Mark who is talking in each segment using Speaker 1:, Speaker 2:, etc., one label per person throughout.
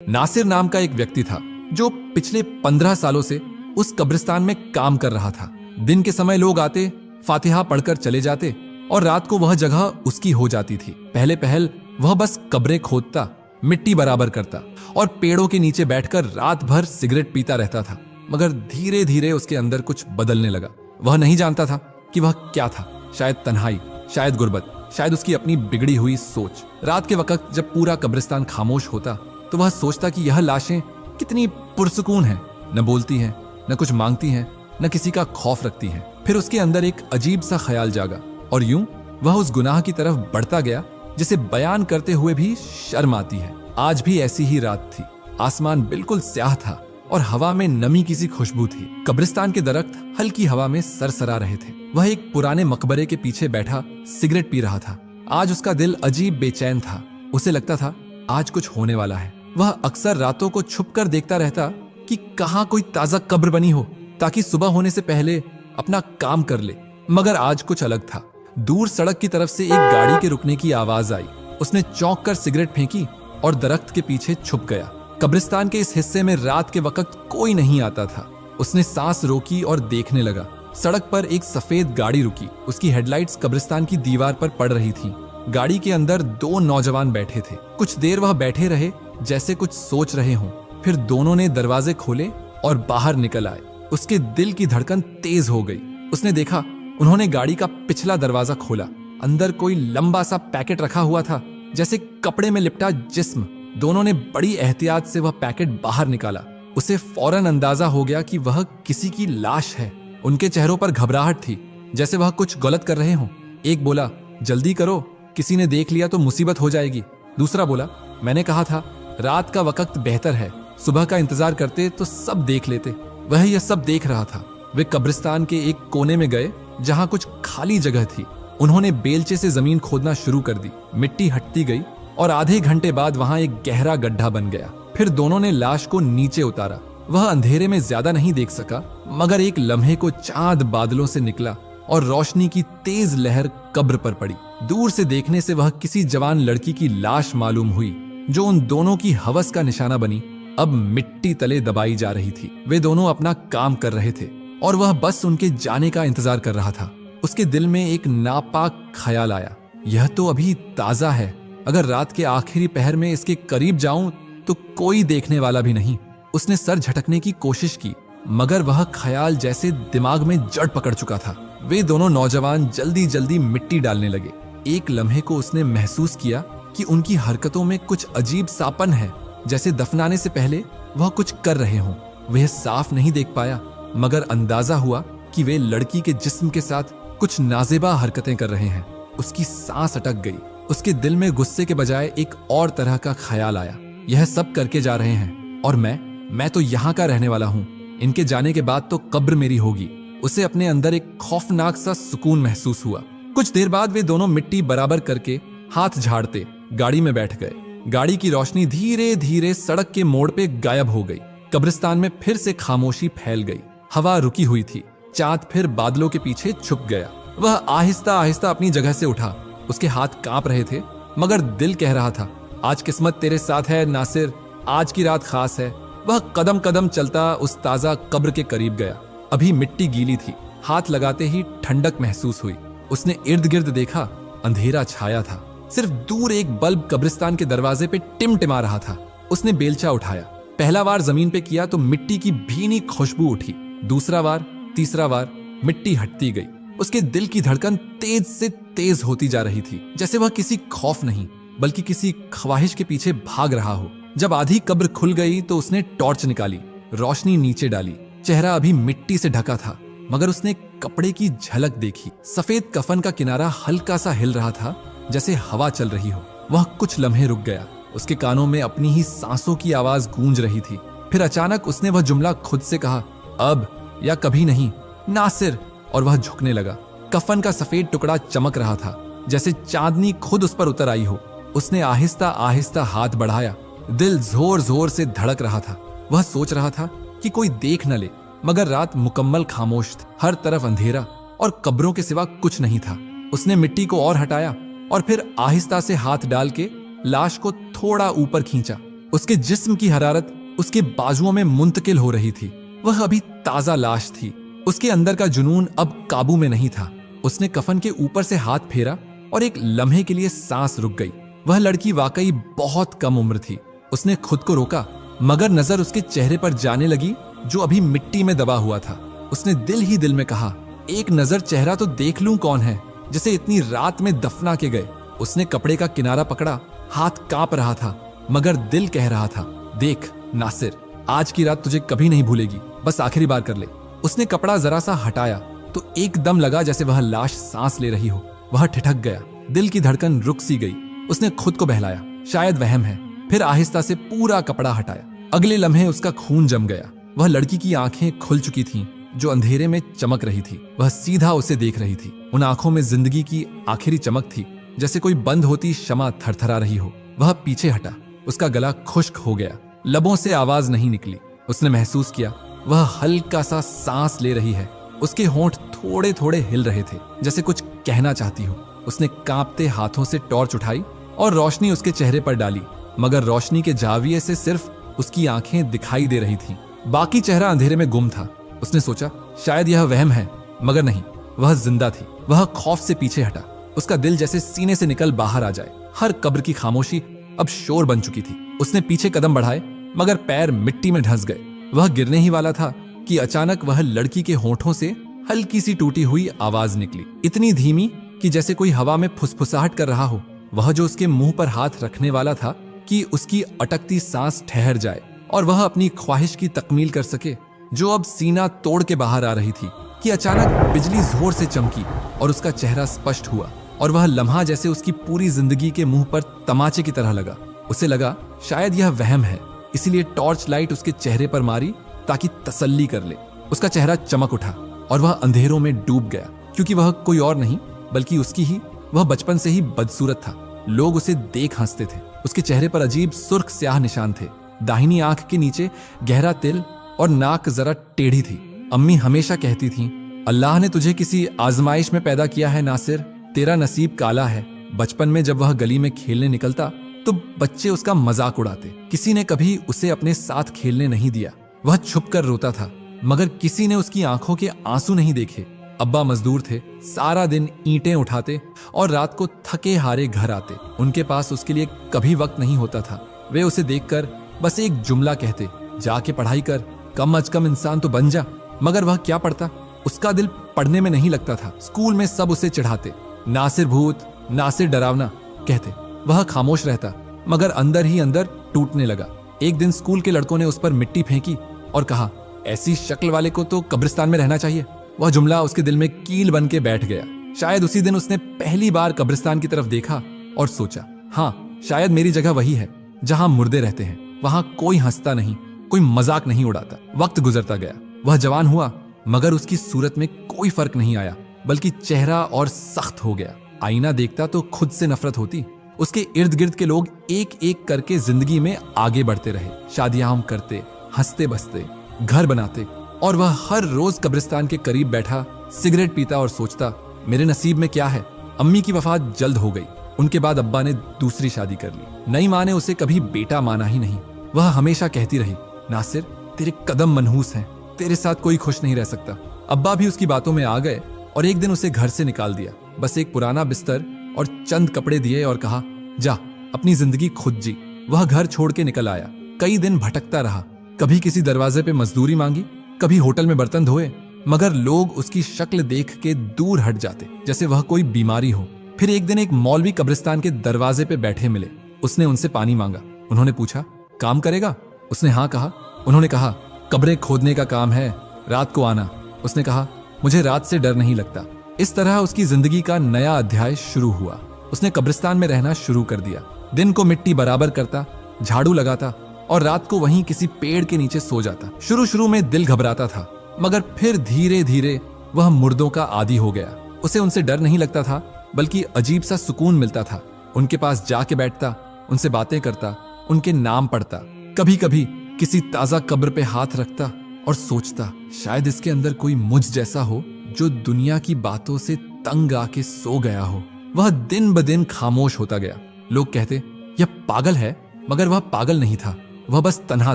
Speaker 1: नासिर नाम का एक व्यक्ति था जो पिछले 15 सालों से उस कब्रिस्तान में काम कर रहा था। दिन के समय लोग आते, फातिहा पढ़कर चले जाते और रात को वह जगह उसकी हो जाती थी। पहले पहल वह बस कब्रें खोदता, मिट्टी बराबर करता और पेड़ों के नीचे बैठकर रात भर सिगरेट पीता रहता था। मगर धीरे धीरे उसके अंदर कुछ बदलने लगा। वह नहीं जानता था कि वह क्या था। शायद तन्हाई, शायद गुर्बत, शायद उसकी अपनी बिगड़ी हुई सोच। रात के वक्त जब पूरा कब्रिस्तान खामोश होता तो वह सोचता कि यह लाशें कितनी पुरसुकून हैं, न बोलती हैं, न कुछ मांगती हैं, न किसी का खौफ रखती हैं। फिर उसके अंदर एक अजीब सा ख्याल जागा और यूं वह उस गुनाह की तरफ बढ़ता गया जिसे बयान करते हुए भी शर्म आती है। आज भी ऐसी ही रात थी। आसमान बिल्कुल स्याह था और हवा में नमी की सी खुशबू थी। कब्रिस्तान के दरख्त हल्की हवा में सरसरा रहे थे। वह एक पुराने मकबरे के पीछे बैठा सिगरेट पी रहा था। आज उसका दिल अजीब बेचैन था। उसे लगता था आज कुछ होने वाला है। वह अक्सर रातों को छुपकर देखता रहता कि कहाँ कोई ताजा कब्र बनी हो ताकि सुबह होने से पहले अपना काम कर ले। मगर आज कुछ अलग था। दूर सड़क की तरफ से एक गाड़ी के रुकने की आवाज आई। उसने चौंक कर सिगरेट फेंकी और दरख्त के पीछे छुप गया। कब्रिस्तान के इस हिस्से में रात के वक्त कोई नहीं आता था। उसने सांस रोकी और देखने लगा। सड़क पर एक सफेद गाड़ी रुकी। उसकी हेडलाइट्स कब्रिस्तान की दीवार पर पड़ रही थी। गाड़ी के अंदर दो नौजवान बैठे थे। कुछ देर वह बैठे रहे जैसे कुछ सोच रहे हों। फिर दोनों ने दरवाजे खोले और बाहर निकल आए। उसके दिल की धड़कन तेज हो गई। उसने देखा उन्होंने गाड़ी का पिछला दरवाजा खोला। अंदर कोई लंबा सा पैकेट रखा हुआ था, जैसे कपड़े में लिपटा जिस्म। दोनों ने बड़ी एहतियात से वह पैकेट बाहर निकाला। उसे फौरन अंदाजा हो गया कि वह किसी की लाश है। उनके चेहरों पर घबराहट थी, जैसे वह कुछ गलत कर रहे हों। एक बोला, जल्दी करो, किसी ने देख लिया तो मुसीबत हो जाएगी। दूसरा बोला, मैंने कहा था रात का वक्त बेहतर है, सुबह का इंतजार करते तो सब देख लेते। वह यह सब देख रहा था। वे कब्रिस्तान के एक कोने में गए जहां कुछ खाली जगह थी। उन्होंने बेलचे से जमीन खोदना शुरू कर दी। मिट्टी हटती गई और आधे घंटे बाद वहां एक गहरा गड्ढा बन गया। फिर दोनों ने लाश को नीचे उतारा। वह अंधेरे में ज्यादा नहीं देख सका, मगर एक लम्हे को चांद बादलों से निकला और रोशनी की तेज लहर कब्र पर पड़ी। दूर से देखने से वह किसी जवान लड़की की लाश मालूम हुई जो उन दोनों की हवस का निशाना बनी। अब मिट्टी तले दबाई जा रही थी। वे दोनों अपना काम कर रहे थे और वह बस उनके जाने का इंतजार कर रहा था। उसके दिल में एक नापाक ख्याल आया, यह तो अभी ताजा है। अगर रात के आखिरी पहर में इसके करीब जाऊं तो कोई देखने वाला भी नहीं। उसने सर झटकने की कोशिश की, मगर वह ख्याल जैसे दिमाग में जड़ पकड़ चुका था। वे दोनों नौजवान जल्दी जल्दी मिट्टी डालने लगे। एक लम्हे को उसने महसूस किया कि उनकी हरकतों में कुछ अजीब सापन है, जैसे दफनाने से पहले वह कुछ कर रहे हों। वह साफ नहीं देख पाया, मगर अंदाजा हुआ कि वे लड़की के जिस्म के साथ कुछ नाजेबा हरकतें कर रहे हैं। उसकी सांस अटक गई। उसके दिल में गुस्से के बजाय एक और तरह का ख्याल आया, यह सब करके जा रहे हैं और मैं तो यहाँ का रहने वाला हूँ। इनके जाने के बाद तो कब्र मेरी होगी। उसे अपने अंदर एक खौफनाक सा सुकून महसूस हुआ। कुछ देर बाद वे दोनों मिट्टी बराबर करके हाथ झाड़ते गाड़ी में बैठ गए। गाड़ी की रोशनी धीरे धीरे सड़क के मोड़ पे गायब हो गई। कब्रिस्तान में फिर से खामोशी फैल गई। हवा रुकी हुई थी। चांद फिर बादलों के पीछे छुप गया। वह आहिस्ता आहिस्ता अपनी जगह से उठा। उसके हाथ कांप रहे थे, मगर दिल कह रहा था, आज किस्मत तेरे साथ है नासिर, आज की रात खास है। वह कदम कदम चलता उस ताजा कब्र के करीब गया। अभी मिट्टी गीली थी। हाथ लगाते ही ठंडक महसूस हुई। उसने इर्द गिर्द देखा, अंधेरा छाया था। सिर्फ दूर एक बल्ब कब्रिस्तान के दरवाजे पे टिमटिमा रहा था। उसने बेलचा उठाया। पहला वार जमीन पे किया तो मिट्टी की भीनी खुशबू उठी। दूसरा वार, तीसरा वार, मिट्टी हटती गई। उसके दिल की धड़कन तेज से तेज होती जा रही थी, जैसे वह किसी खौफ नहीं बल्कि किसी ख्वाहिश के पीछे भाग रहा हो। जब आधी कब्र खुल गई तो उसने टॉर्च निकाली, रोशनी नीचे डाली। चेहरा अभी मिट्टी से ढका था, मगर उसने कपड़े की झलक देखी। सफेद कफन का किनारा हल्का सा हिल रहा था, जैसे हवा चल रही हो। वह कुछ लम्हे रुक गया। उसके कानों में अपनी ही सांसों की आवाज गूंज रही थी। फिर अचानक उसने वह जुमला खुद से कहा, अब या कभी नहीं, नासिर। और वह झुकने लगा। कफन का सफेद टुकड़ा चमक रहा था, जैसे चांदनी खुद उस पर उतर आई हो। उसने आहिस्ता आहिस्ता हाथ बढ़ाया। दिल जोर जोर से धड़क रहा था। वह सोच रहा था कि कोई देख न ले, मगर रात मुकम्मल खामोश थी। हर तरफ अंधेरा और कब्रों के सिवा कुछ नहीं था। उसने मिट्टी को और हटाया और फिर आहिस्ता से हाथ डाल के लाश को थोड़ा ऊपर खींचा। उसके जिस्म की हरारत उसके बाजुओं में मुंतकिल हो रही थी। वह अभी ताजा लाश थी। उसके अंदर का जुनून अब काबू में नहीं था। उसने कफन के ऊपर से हाथ फेरा और एक लम्हे के लिए सांस रुक गई। वह लड़की वाकई बहुत कम उम्र थी। उसने खुद को रोका, मगर नजर उसके चेहरे पर जाने लगी जो अभी मिट्टी में दबा हुआ था। उसने दिल ही दिल में कहा, एक नजर चेहरा तो देख लूं कौन है जिसे इतनी रात में दफना के गए। उसने कपड़े का किनारा पकड़ा, हाथ कांप रहा था, मगर दिल कह रहा था, देख नासिर, आज की रात तुझे कभी नहीं भूलेगी, बस आखिरी बार कर ले। उसने कपड़ा जरा सा हटाया तो एकदम लगा जैसे वह लाश सांस ले रही हो। वह ठिठक गया, दिल की धड़कन रुक सी गई। उसने खुद को बहलाया, शायद वहम है। फिर आहिस्ता से पूरा कपड़ा हटाया। अगले लम्हे उसका खून जम गया। वह लड़की की आंखें खुल चुकी थीं, जो अंधेरे में चमक रही थी। वह सीधा उसे देख रही थी। उन आंखों में जिंदगी की आखिरी चमक थी, जैसे कोई बंद होती शमा थरथरा रही हो। वह पीछे हटा, उसका गला खुश्क हो गया, लबों से आवाज नहीं निकली। उसने महसूस किया वह हल्का सा सांस ले रही है। उसके होंठ थोड़े थोड़े हिल रहे थे, जैसे कुछ कहना चाहती हो। उसने कांपते हाथों से टॉर्च उठाई और रोशनी उसके चेहरे पर डाली, मगर रोशनी के जाविये से सिर्फ उसकी आंखें दिखाई दे रही थीं। बाकी चेहरा अंधेरे में गुम था। उसने सोचा शायद यह वहम है, मगर नहीं, वह जिंदा थी। वह खौफ से पीछे हटा, उसका दिल जैसे सीने से निकल बाहर आ जाए। हर कब्र की खामोशी अब शोर बन चुकी थी। उसने पीछे कदम बढ़ाए, मगर पैर मिट्टी में धंस गए। वह गिरने ही वाला था कि अचानक वह लड़की के होंठों से हल्की सी टूटी हुई आवाज निकली, इतनी धीमी कि जैसे कोई हवा में फुसफुसाहट कर रहा हो। वह जो उसके मुंह पर हाथ रखने वाला था कि उसकी अटकती सांस ठहर जाए और वह अपनी ख्वाहिश की तकमील कर सके, जो अब सीना तोड़ के बाहर आ रही थी, कि अचानक बिजली जोर से चमकी और उसका चेहरा स्पष्ट हुआ। और वह लम्हा जैसे उसकी पूरी जिंदगी के मुंह पर तमाचे की तरह लगा। उसे लगा शायद यह वहम है, इसीलिए टॉर्च लाइट उसके चेहरे पर मारी ताकि तसल्ली कर ले। उसका चेहरा चमक उठा और वह अंधेरों में डूब गया, क्योंकि वह कोई और नहीं बल्कि उसकी ही। वह बचपन से ही बदसूरत था। लोग उसे देख हंसते थे। उसके चेहरे पर अजीब सुर्ख स्याह निशान थे। दाहिनी आंख के नीचे गहरा तिल और नाक जरा टेढ़ी थी। अम्मी हमेशा कहती थीं, अल्लाह ने तुझे किसी आजमाइश में पैदा किया है नासिर, तेरा नसीब काला है। बचपन में जब वह गली में खेलने निकलता तो बच्चे उसका मजाक उड़ाते। किसी ने कभी उसे अपने साथ खेलने नहीं दिया। वह छुप कर रोता था, मगर किसी ने उसकी आंखों के आंसू नहीं देखे। अब्बा मजदूर थे, सारा दिन ईंटें उठाते और रात को थके हारे घर आते। उनके पास उसके लिए कभी वक्त नहीं होता था। वे उसे देखकर बस एक जुमला कहते, जाके पढ़ाई कर, कम अज कम इंसान तो बन जा। मगर वह क्या पढ़ता? उसका दिल पढ़ने में नहीं लगता था। स्कूल में सब उसे चिढ़ाते, नासिर भूत, नासिर डरावना कहते। वह खामोश रहता, मगर अंदर ही अंदर टूटने लगा। एक दिन स्कूल के लड़कों ने उस पर मिट्टी फेंकी और कहा, ऐसी शक्ल वाले को तो कब्रिस्तान में रहना चाहिए। वह जुमला उसके दिल में कील बन के बैठ गया। शायद उसी दिन उसने पहली बार कब्रिस्तान की तरफ देखा और सोचा, हाँ, शायद मेरी जगह वही है जहां मुर्दे रहते हैं। वहां कोई हंसता नहीं, कोई मजाक नहीं उड़ाता। वक्त गुजरता गया। वह जवान हुआ, मगर उसकी सूरत में कोई फर्क नहीं आया, बल्कि चेहरा और सख्त हो गया। आईना देखता तो खुद से नफरत होती। उसके इर्द गिर्द के लोग एक एक करके जिंदगी में आगे बढ़ते रहे, शादियां करते, हंसते बसते, घर बनाते, और वह हर रोज कब्रिस्तान के करीब बैठा सिगरेट पीता और सोचता, मेरे नसीब में क्या है। अम्मी की वफात जल्द हो गई। उनके बाद अब्बा ने दूसरी शादी कर ली। नई माँ ने उसे कभी बेटा माना ही नहीं। वह हमेशा कहती रही, नासिर, तेरे कदम मनहूस हैं, तेरे साथ कोई खुश नहीं रह सकता। अब्बा भी उसकी बातों में आ गए और एक दिन उसे घर से निकाल दिया। बस एक पुराना बिस्तर और चंद कपड़े दिए और कहा, जा, अपनी जिंदगी खुद जी। वह घर छोड़ के निकल आया। कई दिन भटकता रहा। कभी किसी दरवाजे पे मजदूरी मांगी, कभी होटल में बर्तन धोए, मगर लोग उसकी शक्ल देख के दूर हट जाते, जैसे वह कोई बीमारी हो। फिर एक दिन एक मौलवी कब्रिस्तान के दरवाजे पे बैठे मिले। उसने उनसे पानी मांगा। उन्होंने पूछा, काम करेगा? उसने हाँ कहा। उन्होंने कहा, कब्रें खोदने का काम है, रात को आना। उसने कहा, मुझे रात से डर नहीं लगता। इस तरह उसकी जिंदगी का नया अध्याय शुरू हुआ। उसने कब्रिस्तान में रहना शुरू कर दिया। दिन को मिट्टी बराबर करता, झाड़ू लगाता और रात को वहीं किसी पेड़ के नीचे सो जाता। शुरू में दिल घबराता था, मगर फिर धीरे धीरे वह मुर्दों का आदी हो गया। उसे उनसे डर नहीं लगता था, बल्कि अजीब सा सुकून मिलता था। उनके पास जाके बैठता, उनसे बातें करता, उनके नाम पढ़ता। कभी कभी किसी ताजा कब्र पे हाथ रखता और सोचता, शायद इसके अंदर कोई मुझ जैसा हो जो दुनिया की बातों से तंग आके सो गया हो। वह दिन ब दिन खामोश होता गया। लोग कहते, यह पागल है, मगर वह पागल नहीं था, वह बस तन्हा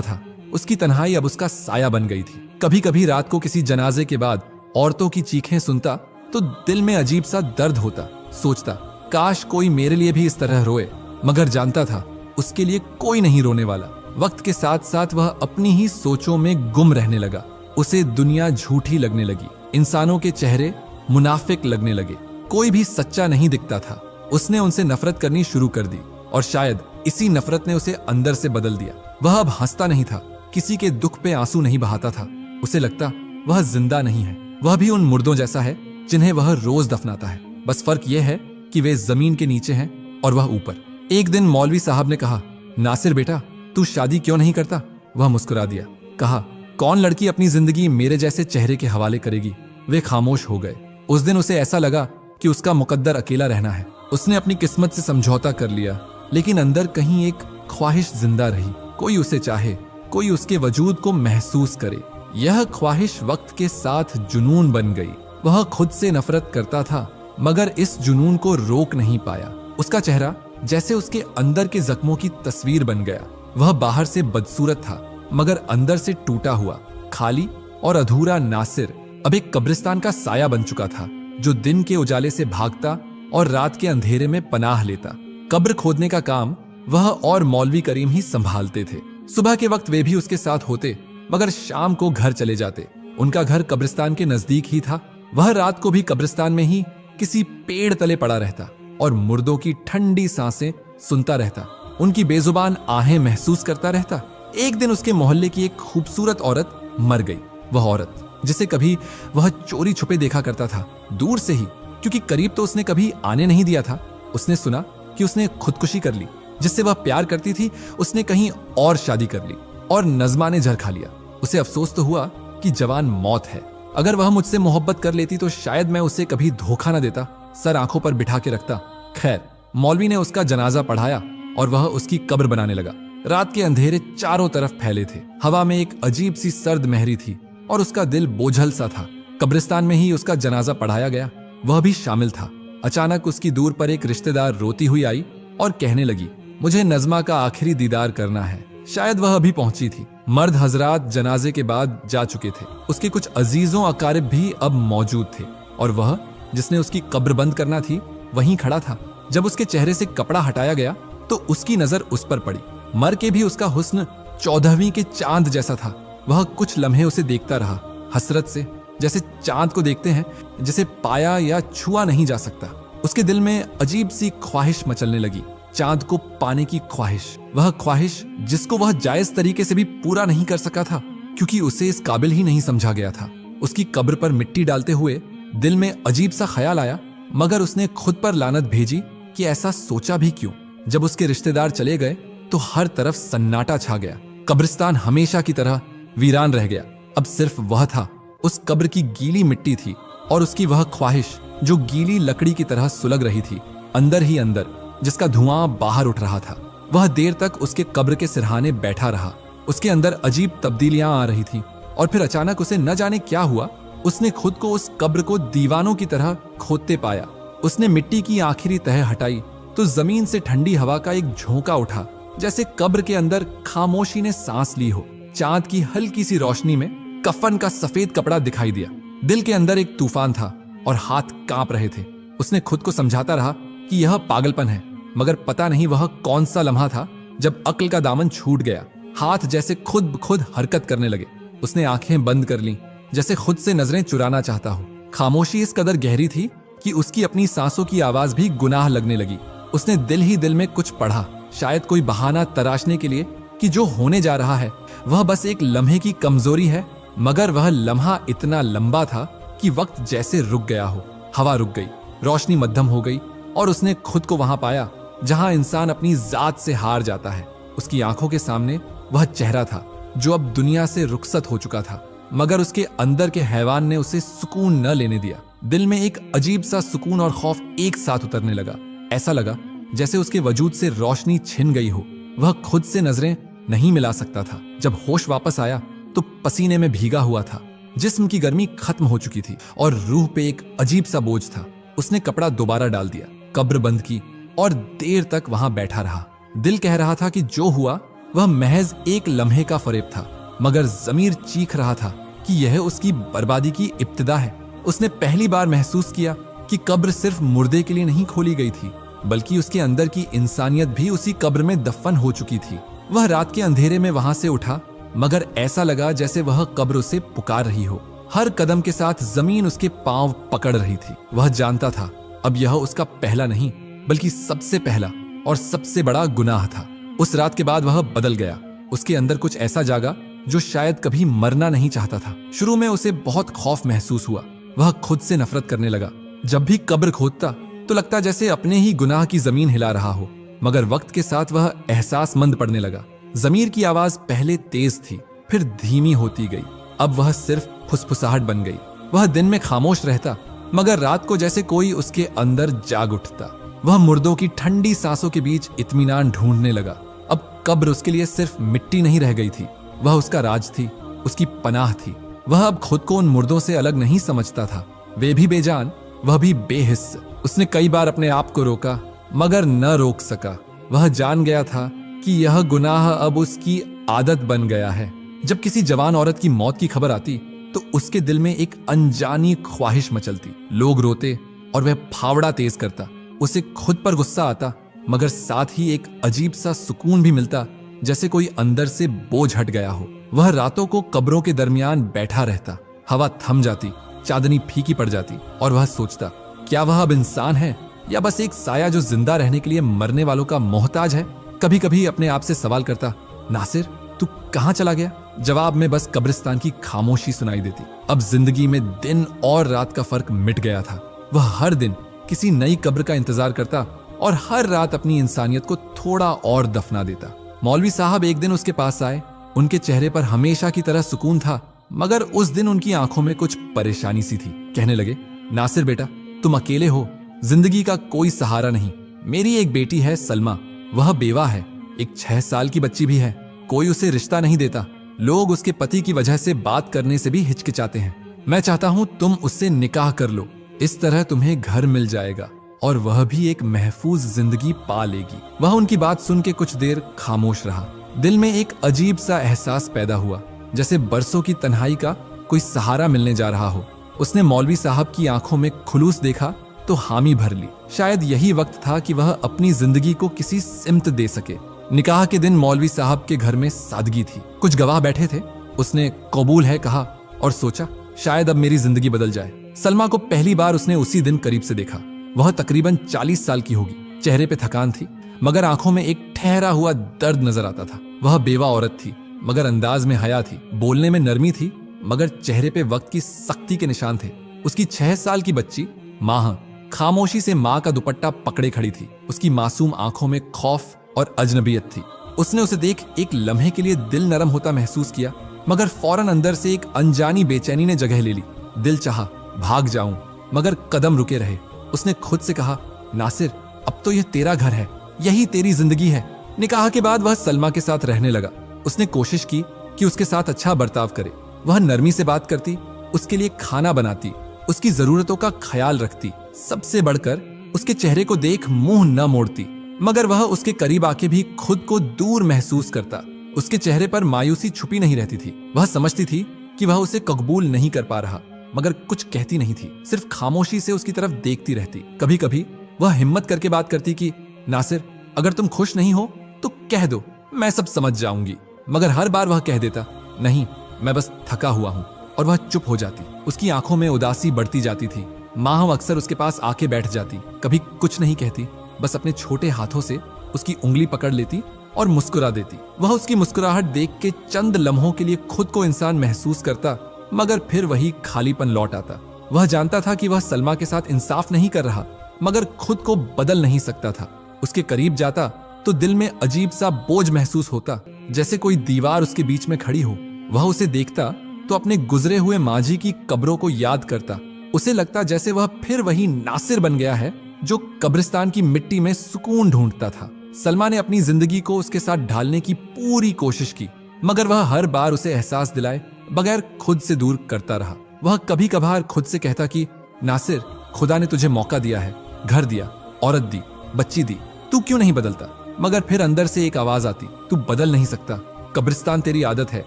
Speaker 1: था। उसकी तन्हाई अब उसका साया बन गई थी। कभी कभी रात को किसी जनाजे के बाद औरतों की चीखें सुनता तो दिल में अजीब सा दर्द होता। सोचता, काश कोई मेरे लिए भी इस तरह रोए, मगर जानता था उसके लिए कोई नहीं रोने वाला। वक्त के साथ साथ वह अपनी ही सोचों में गुम रहने लगा। उसे दुनिया झूठी लगने लगी, इंसानों के चेहरे मुनाफिक लगने लगे, कोई भी सच्चा नहीं दिखता था। उसने उनसे नफरत करनी शुरू कर दी और शायद इसी नफरत ने उसे अंदर से बदल दिया। वह अब हंसता नहीं था, किसी के दुख पे आंसू नहीं बहाता था। उसे लगता वह जिंदा नहीं है, वह भी उन मुर्दों जैसा है जिन्हें वह रोज दफनाता है। बस फर्क यह है कि वे जमीन के नीचे हैं और वह ऊपर। एक दिन मौलवी साहब ने कहा, नासिर बेटा, तू शादी क्यों नहीं करता? वह मुस्कुरा दिया, कहा, कौन लड़की अपनी जिंदगी मेरे जैसे चेहरे के हवाले करेगी? वे खामोश हो गए। उस दिन उसे ऐसा लगा कि उसका मुकद्दर अकेला रहना है। उसने अपनी किस्मत से समझौता कर लिया, लेकिन अंदर कहीं एक ख्वाहिश जिंदा रही, कोई उसे चाहे, कोई उसके वजूद को महसूस करे। यह ख्वाहिश वक्त के साथ जुनून बन गई। वह खुद से नफरत करता था, मगर इस जुनून को रोक नहीं पाया। उसका चेहरा जैसे उसके अंदर के जख्मों की तस्वीर बन गया। वह बाहर से बदसूरत था, मगर अंदर से टूटा हुआ, खाली और अधूरा नासिर अब एक कब्रिस्तान का साया बन चुका था, जो दिन के उजाले से भागता और रात के अंधेरे में पनाह लेता। कब्र खोदने का काम वह और मौलवी करीम ही संभालते थे। सुबह के वक्त वे भी उसके साथ होते, मगर शाम को घर चले जाते। उनका घर कब्रिस्तान के नजदीक ही था। वह रात को भी कब्रिस्तान में ही किसी पेड़ तले पड़ा रहता और मुर्दों की ठंडी सांसें सुनता रहता, उनकी बेजुबान आहें महसूस करता रहता। एक दिन उसके मोहल्ले की एक खूबसूरत औरत मर गई। वह औरत जिसे कभी वह चोरी छुपे देखा करता था, दूर से ही, क्योंकि करीब तो उसने कभी आने नहीं दिया था। उसने सुना कि उसने खुदकुशी कर ली। जिससे वह प्यार करती थी उसने कहीं और शादी कर ली और नज़मा ने जहर खा लिया। उसे अफसोस तो हुआ कि जवान मौत है। अगर वह मुझसे मोहब्बत कर लेती तो शायद मैं उसे कभी धोखा न देता, सर आंखों पर बिठा के रखता। खैर, मौलवी ने उसका जनाजा पढ़ाया और वह उसकी कब्र बनाने लगा। रात के अंधेरे चारों तरफ फैले थे। हवा में एक अजीब सी सर्द महरी थी और उसका दिल बोझल सा था। कब्रिस्तान में ही उसका जनाजा पढ़ाया गया, वह भी शामिल था। अचानक उसकी दूर पर एक रिश्तेदार रोती हुई आई और कहने लगी, मुझे नज़मा का आखिरी दीदार करना है। शायद वह अभी पहुंची थी। मर्द हजरात जनाजे के बाद जा चुके थे। उसके कुछ अजीजों अकारिब भी अब मौजूद थे और वह जिसने उसकी कब्र बंद करना थी वहीं खड़ा था। जब उसके चेहरे से कपड़ा हटाया गया तो उसकी नजर उस पर पड़ी। मर के भी उसका हुस्न 14वीं के चांद जैसा था। वह कुछ लम्हे उसे देखता रहा, हसरत से, जैसे चांद को देखते हैं, जिसे पाया या छुआ नहीं जा सकता। उसके दिल में अजीब सी ख्वाहिश मचलने लगी, चांद को पाने की ख्वाहिश। वह ख्वाहिश जिसको वह जायज तरीके से भी पूरा नहीं कर सका था, क्योंकि उसे इस काबिल ही नहीं समझा गया था। उसकी कब्र पर मिट्टी डालते हुए दिल में अजीब सा ख्याल आया, मगर उसने खुद पर लानत भेजी कि ऐसा सोचा भी क्यों। जब उसके रिश्तेदार चले गए तो हर तरफ सन्नाटा छा गया। कब्रिस्तान हमेशा की तरह वीरान रह गया। अब सिर्फ वह था। उस कब्र की गीली मिट्टी थी और उसकी वह ख्वाहिश जो गीली लकड़ी की तरह सुलग रही थी, अंदर ही अंदर, जिसका धुआं बाहर उठ रहा था। वह देर तक उसके कब्र के सिरहाने बैठा रहा। उसके अंदर अजीब तब्दीलियां आ रही थी और फिर अचानक उसे न जाने क्या हुआ, उसने खुद को उस कब्र को दीवानों की तरह खोदते पाया। उसने मिट्टी की आखिरी तह हटाई तो जमीन से ठंडी हवा का एक झोंका उठा, जैसे कब्र के अंदर खामोशी ने सांस ली हो। चांद की हल्की सी रोशनी में कफन का सफेद कपड़ा दिखाई दिया। दिल के अंदर एक तूफान था और हाथ कांप रहे थे। उसने खुद को समझाता रहा कि यह पागलपन है, मगर पता नहीं वह कौन सा लम्हा था जब अक्ल का दामन छूट गया। हाथ जैसे खुद ब खुद हरकत करने लगे। उसने आंखें बंद कर लीं, जैसे खुद से नजरें चुराना चाहता हो। खामोशी इस कदर गहरी थी कि उसकी अपनी सांसों की आवाज भी गुनाह लगने लगी। उसने दिल ही दिल में कुछ पढ़ा, शायद कोई बहाना तराशने के लिए कि जो होने जा रहा है वह बस एक लम्हे की कमजोरी है। मगर वह लम्हा इतना लंबा था कि वक्त जैसे रुक गया हो। हवा रुक गई, रोशनी मध्यम हो गई और उसने खुद को वहां पाया जहां इंसान अपनी जात से हार जाता है। उसकी आंखों के सामने वह चेहरा था जो अब दुनिया से रुखसत हो चुका था, मगर उसके अंदर के हैवान ने उसे सुकून न लेने दिया। दिल में एक अजीब सा सुकून और खौफ एक साथ उतरने लगा। ऐसा लगा जैसे उसके वजूद से रोशनी छिन गई हो। वह खुद से नजरें नहीं मिला सकता था। जब होश वापस आया तो पसीने में भीगा हुआ था। जिस्म की गर्मी खत्म हो चुकी थी और रूह पे एक अजीब सा बोझ था। उसने कपड़ा दोबारा डाल दिया, कब्र बंद की और देर तक वहां बैठा रहा। दिल कह रहा था कि जो हुआ वह महज एक लम्हे का फरेब था, मगर ज़मीर चीख रहा था कि यह उसकी बर्बादी की इब्तिदा है। उसने पहली बार महसूस किया कि कब्र सिर्फ मुर्दे के लिए नहीं खोली गई थी, बल्कि उसके अंदर की इंसानियत भी उसी कब्र में दफन हो चुकी थी। वह रात के अंधेरे में वहां से उठा, मगर ऐसा लगा जैसे वह कब्र उसे पुकार रही हो। हर कदम के साथ जमीन उसके पांव पकड़ रही थी। वह जानता था अब यह उसका पहला नहीं, बल्कि सबसे पहला और सबसे बड़ा गुनाह था। उस रात के बाद वह बदल गया। उसके अंदर कुछ ऐसा जागा जो शायद कभी मरना नहीं चाहता था। शुरू में उसे बहुत खौफ महसूस हुआ। वह खुद से नफरत करने लगा। जब भी कब्र खोदता तो लगता जैसे अपने ही गुनाह की जमीन हिला रहा हो, मगर वक्त के साथ वह एहसासमंद पड़ने लगा। जमीर की आवाज पहले तेज थी, फिर धीमी होती गई। अब वह सिर्फ फुसफुसाहट बन गई। वह दिन में खामोश रहता, मगर रात को जैसे कोई उसके अंदर जाग उठता। वह मुर्दों की ठंडी सांसों के बीच इत्मीनान ढूंढने लगा। अब कब्र उसके लिए सिर्फ मिट्टी नहीं रह गई थी, वह उसका राज थी, उसकी पनाह थी। वह अब खुद को उन मुर्दों से अलग नहीं समझता था। वे भी बेजान, वह भी बेहिस्स। उसने कई बार अपने आप को रोका, मगर न रोक सका। वह जान गया था कि यह गुनाह अब उसकी आदत बन गया है। जब किसी जवान औरत की मौत की खबर आती तो उसके दिल में एक अनजानी ख्वाहिश मचलती। लोग रोते और वह फावड़ा तेज करता। उसे खुद पर गुस्सा आता, मगर साथ ही एक अजीब सा सुकून भी मिलता, जैसे कोई अंदर से बोझ हट गया हो। वह रातों को कब्रों के दरमियान बैठा रहता। हवा थम जाती, चांदनी फीकी पड़ जाती, और वह सोचता, क्या वह अब इंसान है या बस एक साया जो जिंदा रहने के लिए मरने वालों का मोहताज है? कभी कभी अपने आप से सवाल करता, नासिर तू कहां चला गया? जवाब में बस कब्रिस्तान की खामोशी सुनाई देती। अब जिंदगी में दिन और रात का फर्क मिट गया था। वह हर दिन किसी नई कब्र का इंतजार करता और हर रात अपनी इंसानियत को थोड़ा और दफना देता। मौलवी साहब एक दिन उसके पास आए। उनके चेहरे पर हमेशा की तरह सुकून था, मगर उस दिन उनकी आंखों में कुछ परेशानी सी थी। कहने लगे, नासिर बेटा, तुम अकेले हो, जिंदगी का कोई सहारा नहीं। मेरी एक बेटी है सलमा, वह बेवा है। एक 6 साल की बच्ची भी है। कोई उसे रिश्ता नहीं देता। लोग उसके पति की वजह से बात करने से भी हिचकिचाते हैं। मैं चाहता हूं तुम उससे निकाह कर लो। इस तरह तुम्हें घर मिल जाएगा और वह भी एक महफूज जिंदगी पा लेगी। वह उनकी बात सुन के कुछ देर खामोश रहा। दिल में एक अजीब सा एहसास पैदा हुआ, जैसे बरसों की तन्हाई का कोई सहारा मिलने जा रहा हो। उसने मौलवी साहब की आंखों में खुलूस देखा तो हामी भर ली। शायद यही वक्त था कि वह अपनी जिंदगी को किसी सिमत दे सके। निकाह के दिन मौलवी साहब के घर में सादगी थी। कुछ गवाह बैठे थे। उसने कबूल है कहा और सोचा, शायद अब मेरी जिंदगी बदल जाए। सलमा को पहली बार उसने उसी दिन करीब से देखा। वह तकरीबन 40 साल की होगी। चेहरे पे थकान थी, मगर आंखों में एक ठहरा हुआ दर्द नजर आता था। वह बेवा औरत थी, मगर अंदाज में हया थी। बोलने में नरमी थी, मगर चेहरे पे वक्त की सख्ती के निशान थे। उसकी 6 साल की बच्ची माह खामोशी से माँ का दुपट्टा पकड़े खड़ी थी। उसकी मासूम आंखों में खौफ और अजनबियत थी। उसने उसे देख एक लम्हे के लिए दिल नरम होता महसूस किया, मगर फौरन अंदर से एक अनजानी बेचैनी ने जगह ले ली। दिल चाहा भाग जाऊं, मगर कदम रुके रहे। उसने खुद से कहा, नासिर अब तो यह तेरा घर है, यही तेरी जिंदगी है। निकाह के बाद वह सलमा के साथ रहने लगा। उसने कोशिश की कि उसके साथ अच्छा बर्ताव करे। वह नरमी से बात करती, उसके लिए खाना बनाती, उसकी जरूरतों का ख्याल रखती। सबसे बढ़कर उसके चेहरे को देख मुंह न मोड़ती, मगर वह उसके करीब आके भी खुद को दूर महसूस करता। उसके चेहरे पर मायूसी छुपी नहीं रहती थी। वह समझती थी कि वह उसे कबूल नहीं कर पा रहा, मगर कुछ कहती नहीं थी, सिर्फ खामोशी से उसकी तरफ देखती रहती। कभी कभी वह हिम्मत करके बात करती कि नासिर अगर तुम खुश नहीं हो तो कह दो, मैं सब समझ जाऊंगी। मगर हर बार वह कह देता, नहीं मैं बस थका हुआ हूं, और वह चुप हो जाती। उसकी आंखों में उदासी बढ़ती जाती थी। माँ अक्सर उसके पास आके बैठ जाती, कभी कुछ नहीं कहती, बस अपने छोटे हाथों से उसकी उंगली पकड़ लेती और मुस्कुरा देती। वह उसकी मुस्कुराहट देख के चंद लम्हों के लिए खुद को इंसान महसूस करता, मगर फिर वही खालीपन लौट आता। वह जानता था कि वह सलमा के साथ इंसाफ नहीं कर रहा, मगर खुद को बदल नहीं सकता था। उसके करीब जाता तो दिल में अजीब सा बोझ महसूस होता, जैसे कोई दीवार उसके बीच में खड़ी हो। वह उसे देखता तो अपने गुजरे हुए माजी की कब्रों को याद करता। उसे लगता जैसे वह फिर वही नासिर बन गया है जो कब्रिस्तान की मिट्टी में सुकून ढूंढता था। सलमा ने अपनी जिंदगी को उसके साथ ढालने की पूरी कोशिश की, मगर वह हर बार उसे एहसास दिलाए बगैर खुद से दूर करता रहा। वह कभी कभार खुद से कहता कि नासिर खुदा ने तुझे मौका दिया है, घर दिया, औरत दी, बच्ची दी, तू क्यों नहीं बदलता? मगर फिर अंदर से एक आवाज आती, तू बदल नहीं सकता, कब्रिस्तान तेरी आदत है,